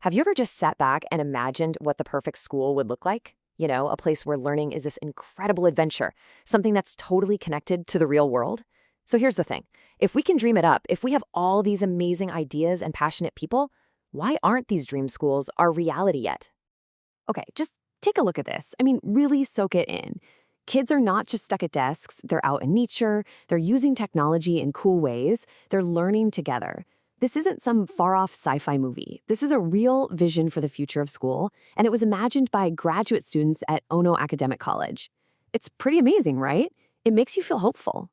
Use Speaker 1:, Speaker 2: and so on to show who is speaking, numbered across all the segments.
Speaker 1: Have you ever just sat back and imagined what the perfect school would look like? You know, a place where learning is this incredible adventure, something that's totally connected to the real world? So here's the thing. If we can dream it up, if we have all these amazing ideas and passionate people, why aren't these dream schools our reality yet? Okay, just take a look at this. I mean, really soak it in. Kids are not just stuck at desks, they're out in nature, they're using technology in cool ways, they're learning together. This isn't some far-off sci-fi movie. This is a real vision for the future of school, and it was imagined by graduate students at Ono Academic College. It's pretty amazing, right? It makes you feel hopeful.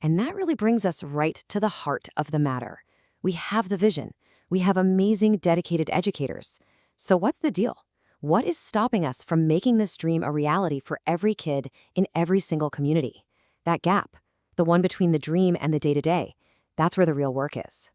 Speaker 1: And that really brings us right to the heart of the matter. We have the vision. We have amazing, dedicated educators. So what's the deal? What is stopping us from making this dream a reality for every kid in every single community? That gap, the one between the dream and the day-to-day, that's where the real work is.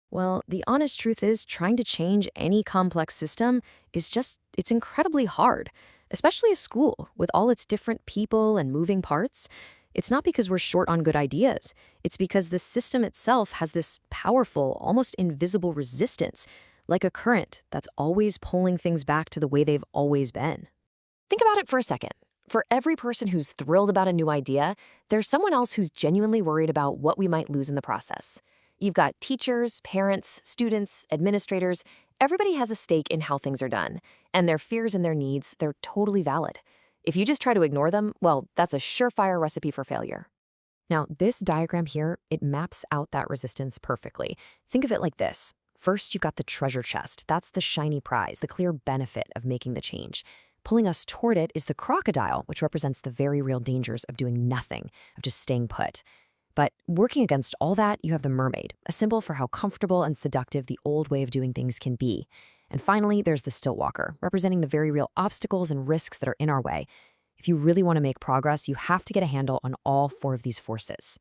Speaker 1: Well, the honest truth is trying to change any complex system it's incredibly hard, especially a school with all its different people and moving parts. It's not because we're short on good ideas. It's because the system itself has this powerful, almost invisible resistance, like a current that's always pulling things back to the way they've always been. Think about it for a second. For every person who's thrilled about a new idea, there's someone else who's genuinely worried about what we might lose in the process. You've got teachers, parents, students, administrators. Everybody has a stake in how things are done, and their fears and their needs, they're totally valid. If you just try to ignore them, well, that's a surefire recipe for failure. Now, this diagram here, it maps out that resistance perfectly. Think of it like this. First, you've got the treasure chest. That's the shiny prize, the clear benefit of making the change. Pulling us toward it is the crocodile, which represents the very real dangers of doing nothing, of just staying put. But working against all that, you have the mermaid, a symbol for how comfortable and seductive the old way of doing things can be. And finally, there's the stilt walker, representing the very real obstacles and risks that are in our way. If you really want to make progress, you have to get a handle on all four of these forces.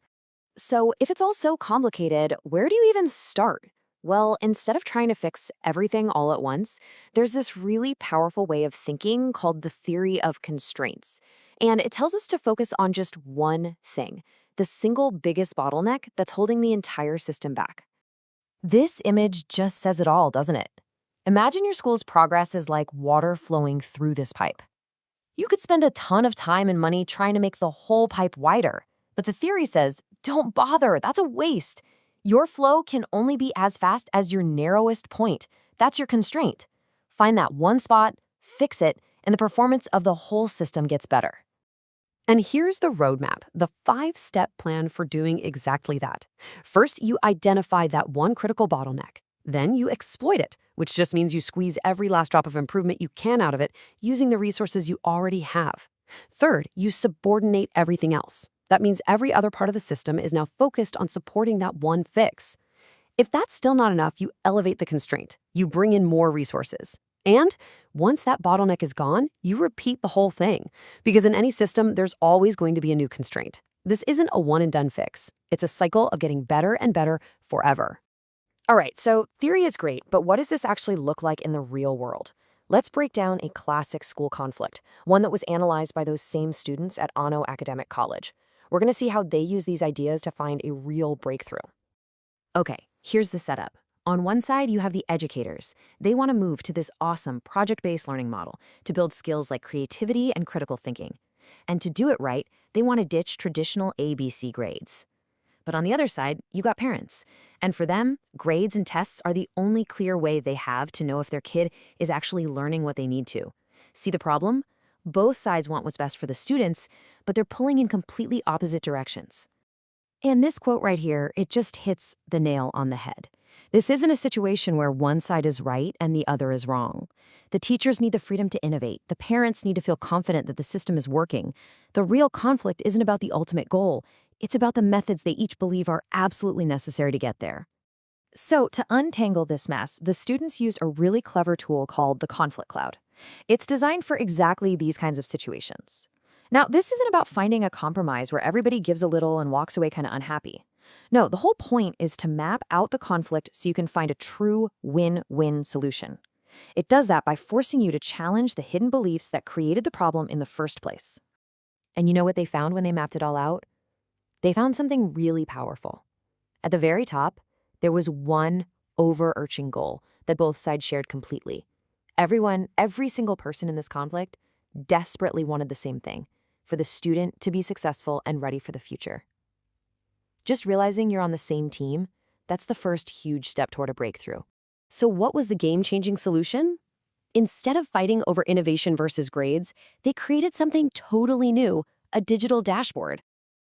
Speaker 1: So if it's all so complicated, where do you even start? Well, instead of trying to fix everything all at once, there's this really powerful way of thinking called the theory of constraints. And it tells us to focus on just one thing, the single biggest bottleneck that's holding the entire system back. This image just says it all, doesn't it? Imagine your school's progress is like water flowing through this pipe. You could spend a ton of time and money trying to make the whole pipe wider, but the theory says, don't bother, that's a waste. Your flow can only be as fast as your narrowest point. That's your constraint. Find that one spot, fix it, and the performance of the whole system gets better. And here's the roadmap, the 5-step plan for doing exactly that. First, you identify that one critical bottleneck. Then you exploit it, which just means you squeeze every last drop of improvement you can out of it using the resources you already have. Third, you subordinate everything else. That means every other part of the system is now focused on supporting that one fix. If that's still not enough, you elevate the constraint. You bring in more resources. And once that bottleneck is gone, you repeat the whole thing. Because in any system, there's always going to be a new constraint. This isn't a one-and-done fix. It's a cycle of getting better and better forever. All right, so theory is great, but what does this actually look like in the real world? Let's break down a classic school conflict, one that was analyzed by those same students at Ono Academic College. We're going to see how they use these ideas to find a real breakthrough. Okay, here's the setup. On one side, you have the educators. They want to move to this awesome project-based learning model to build skills like creativity and critical thinking. And to do it right, they want to ditch traditional ABC grades. But on the other side, you got parents. And for them, grades and tests are the only clear way they have to know if their kid is actually learning what they need to. See the problem? Both sides want what's best for the students, but they're pulling in completely opposite directions. And this quote right here, it just hits the nail on the head. This isn't a situation where one side is right and the other is wrong. The teachers need the freedom to innovate. The parents need to feel confident that the system is working. The real conflict isn't about the ultimate goal. It's about the methods they each believe are absolutely necessary to get there. So to untangle this mess, the students used a really clever tool called the conflict cloud. It's designed for exactly these kinds of situations. Now, this isn't about finding a compromise where everybody gives a little and walks away kind of unhappy. No, the whole point is to map out the conflict so you can find a true win-win solution. It does that by forcing you to challenge the hidden beliefs that created the problem in the first place. And you know what they found when they mapped it all out? They found something really powerful. At the very top, there was one overarching goal, that both sides shared completely. Everyone, every single person in this conflict, desperately wanted the same thing: for the student to be successful and ready for the future. Just realizing you're on the same team, that's the first huge step toward a breakthrough. So what was the game-changing solution? Instead of fighting over innovation versus grades, they created something totally new: a digital dashboard.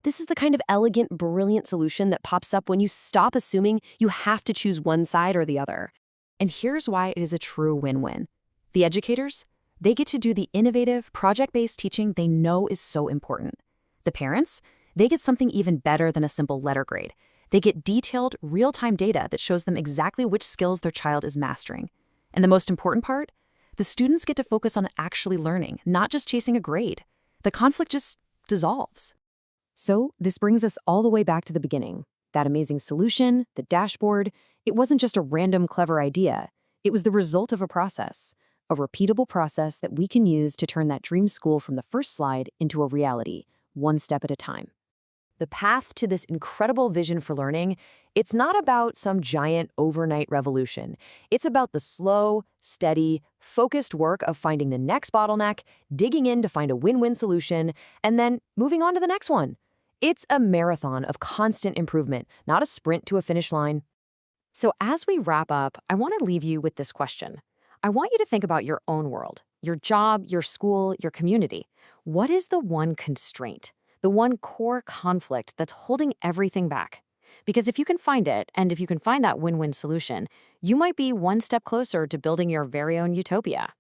Speaker 1: This is the kind of elegant, brilliant solution that pops up when you stop assuming you have to choose one side or the other. And here's why it is a true win-win. The educators, they get to do the innovative, project-based teaching they know is so important. The parents, they get something even better than a simple letter grade. They get detailed, real-time data that shows them exactly which skills their child is mastering. And the most important part? The students get to focus on actually learning, not just chasing a grade. The conflict just dissolves. So this brings us all the way back to the beginning. That amazing solution, the dashboard, it wasn't just a random clever idea. It was the result of a process, a repeatable process that we can use to turn that dream school from the first slide into a reality, one step at a time. The path to this incredible vision for learning, it's not about some giant overnight revolution. It's about the slow, steady, focused work of finding the next bottleneck, digging in to find a win-win solution, and then moving on to the next one. It's a marathon of constant improvement, not a sprint to a finish line. So as we wrap up, I want to leave you with this question. I want you to think about your own world, your job, your school, your community. What is the one constraint, the one core conflict that's holding everything back? Because if you can find it, and if you can find that win-win solution, you might be one step closer to building your very own utopia.